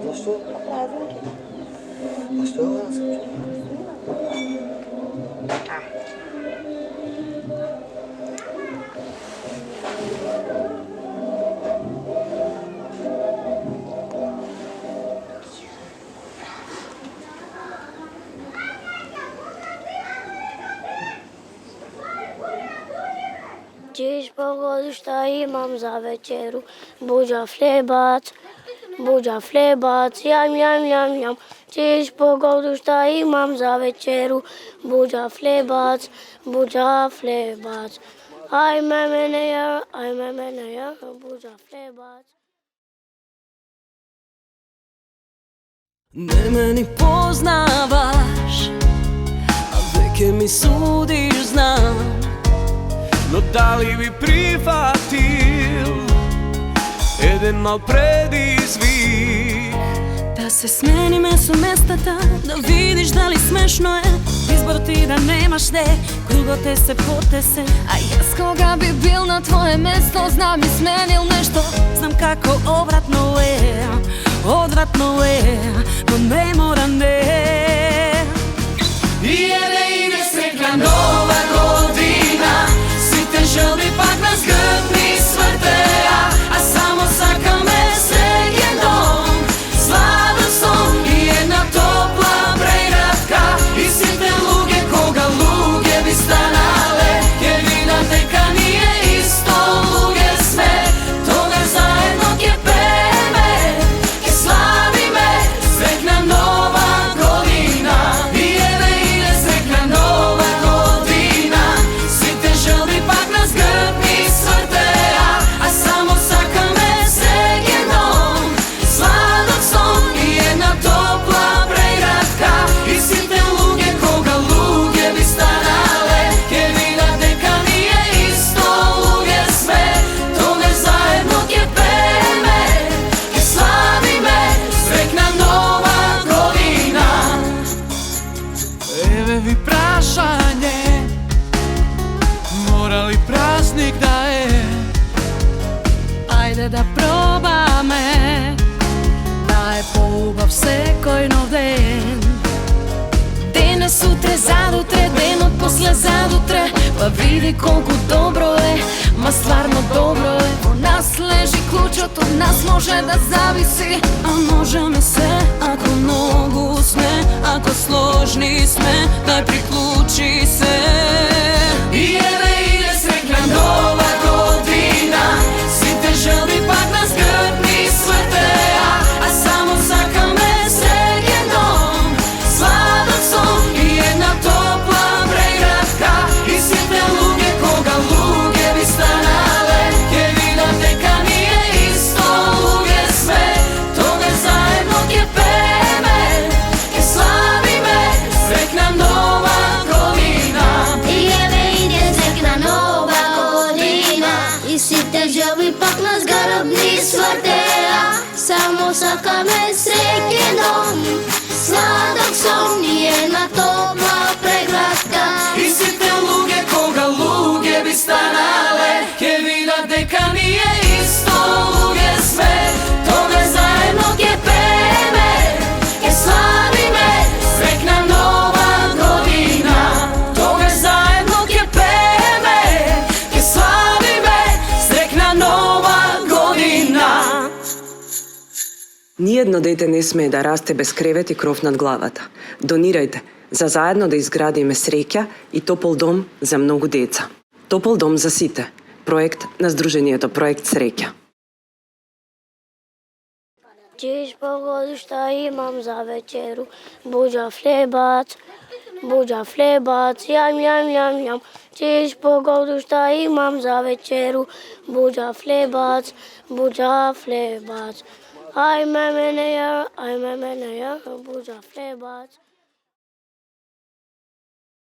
Защо? А що го да се Dziś pogodu šta imam za večeru, buđa flebac, jam, jam, jam, jam. Dziś pogodu šta imam za večeru, buđa flebac. Ajme mene ja, buđa flebac. Ne me ni poznavaš, a veke mi sudiš znam. No da li bi prihvatil jedan mal predizvih? Da se smeni mesto mestata, da vidiš da li smešno je izbor ti da nemaš gde, krugote se potese. A jes koga bi bil na tvoje mesto, znam i smenil nešto. Znam kako odvratno je, no ne mora ne. Ide sretna nova godina, svi te želbi pak nas grtni svrte, a samo saka me sređen dom, sladostom i jedna topla pregratka. I svi te luge koga luge bi stanale, jer vidim neka nije isto luge sme. Toga zajedno ke peme, ke slavi me, sretna nova godina. Ide sretna nova godina, svi te želbi pak nas grtni svrte, a samo saka me sređen dom, sladostom i jedna topla pregratka. I svi te luge koga luge bi stanale, jer vidim neka nije isto luge sme. Toga zajedno ke peme, ke slavi me, sretna nova godina. Eve vi prašanje, morali praznik da je. Ajde da probame, da je poljubav всекой нов ден. Денес сутре, задутре, денот после задутре, па види колко добро е, ма стварно добро е. Во нас лежи клучот, од нас може да зависи, а можеме се, ако многу сме, ако сложни сме, дај приклучи се. Ide sretna nova godina, svi te želbi pak nas grtni svrte, a samo saka me sređen dom, sladostom i jedna topla pregratka. I svi te luge koga luge bi stanale, jer vidim neka nije isto luge sme. Toga zajedno ke peme, ke slavi me, sretna nova Ниедно дете не смее да расте без кревет и кров над главата. Донирајте за заедно да изградиме среќа и топол дом за многу деца. Топол дом за сите. Проект на Сдруженијето Проект Среќа. Погоду šta imam za večeru, buđa flebac, jam, jam, jam, jam. Ćeš pogodu šta imam za večeru, buđa flebac. Ajme mene ja, buđa flebac.